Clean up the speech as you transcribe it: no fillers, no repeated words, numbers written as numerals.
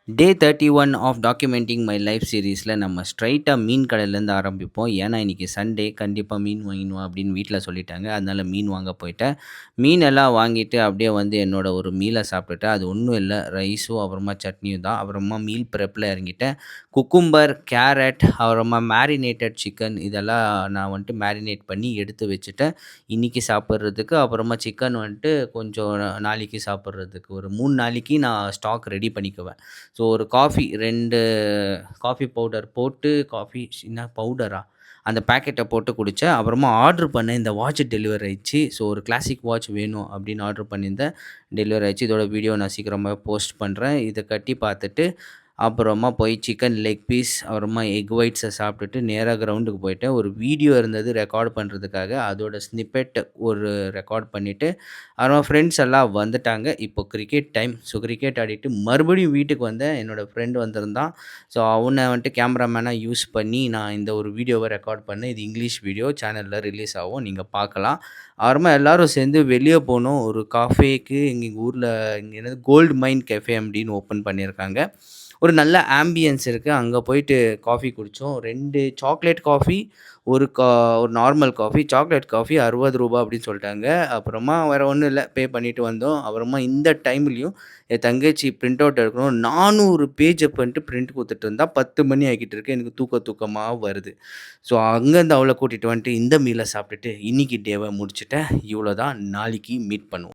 Day 31 of documenting my life சீரிஸில் நம்ம ஸ்ட்ரைட்டாக மீன் கடையிலேருந்து ஆரம்பிப்போம். ஏன்னா இன்றைக்கி சண்டே கண்டிப்பாக மீன் வாங்கின்னு வா அப்படின்னு வீட்டில் சொல்லிட்டாங்க. அதனால மீன் வாங்க போயிட்டேன். மீன் எல்லாம் வாங்கிட்டு அப்படியே வந்து என்னோட ஒரு மீலை சாப்பிட்டுட்டேன். அது ஒன்றும் இல்லை, ரைஸும் அப்புறமா சட்னியும் தான். அப்புறமா மீல் ப்ரெப்பில் இறங்கிட்டேன். குக்கும்பர், கேரட், அப்புறமா மேரினேட்டட் சிக்கன் இதெல்லாம் நான் வந்துட்டு மேரினேட் பண்ணி எடுத்து வச்சுட்டேன். இன்றைக்கி சாப்பிட்றதுக்கு. அப்புறமா சிக்கன் வந்துட்டு கொஞ்சம் நாளைக்கு சாப்பிட்றதுக்கு ஒரு 3 நாளைக்கு நான் ஸ்டாக் ரெடி பண்ணிக்குவேன். ஸோ ஒரு காஃபி 2 காஃபி பவுடர் போட்டு காஃபி என்ன பவுடரா? அந்த பேக்கெட்ட போட்டு குடிச்சேன். அப்புறமா ஆர்டர் பண்ணேன். இந்த வாட்ச் டெலிவர் ஆயிடுச்சு. ஸோ ஒரு கிளாசிக் வாட்ச் வேணும் அப்படின்னு ஆர்டர் பண்ணியிருந்தேன். டெலிவர் ஆயிடுச்சு. இதோட வீடியோ நான் சீக்கிரமாவே போஸ்ட் பண்றேன். இத கட்டி பார்த்துட்டு, அப்புறமா போய் சிக்கன் லெக் பீஸ், அப்புறமா எக் ஒயிட்ஸ சாப்பிட்டுட்டு நேரா கிரவுண்டுக்கு போயிட்டேன். ஒரு வீடியோ இருந்தது ரெக்கார்ட் பண்றதுக்காக. அதோட ஸ்னிப்பெட் ஒரு ரெக்கார்ட் பண்ணிட்டு, அப்புறமா ஃப்ரெண்ட்ஸ் எல்லாம் வந்துட்டாங்க. இப்போ கிரிக்கெட் டைம். ஸோ கிரிக்கெட் ஆடிட்டு மறுபடியும் வீட்டுக்கு வந்தேன். என்னோட ஃப்ரெண்ட் வந்திருந்தான். ஸோ அவன வந்துட்டு கேமராமேனா யூஸ் பண்ணி நான் இந்த ஒரு வீடியோவ ரெக்கார்ட் பண்ணேன். இது இங்கிலீஷ் வீடியோ சேனல்ல ரிலீஸ் ஆகும். நீங்க பார்க்கலாம். அப்புறமா எல்லாரும் சேர்ந்து வெளிய போனோம். ஒரு காஃபேக்கு எங்க ஊர்ல இங்க என்னது கோல்ட் மைன் கஃபே அப்படின்னு ஓப்பன் பண்ணியிருக்காங்க. ஒரு நல்ல ஆம்பியன்ஸ் இருக்கு. அங்க போயிட்டு காஃபி குடிச்சோம். 2 சாக்லேட் காஃபி, ஒரு நார்மல் காஃபி. சாக்லேட் காஃபி ரூ. 60 அப்படின்னு சொல்ட்டாங்க. அப்புறமா வேற ஒண்ணும் இல்ல. பே பண்ணிட்டு வந்தோம். அப்புறமா இந்த டைம்லயும் என் தங்கச்சி பிரிண்ட் அவுட் எடுக்கணும். 400 பேஜ பண்ணிட்டு பிரிண்ட் குடுத்துட்டு இருந்தா. 10 மணி ஆகிட்டு இருக்கு. எனக்கு தூக்கமா வருது. ஸோ அங்கருந்து அவள கூட்டிட்டு வந்துட்டு இந்த மீல சாப்பிட்டுட்டு இன்னைக்கு டேவ முடிச்சுட்டேன். இவ்வளோதான். நாளைக்கு மீட் பண்ணுவோம்.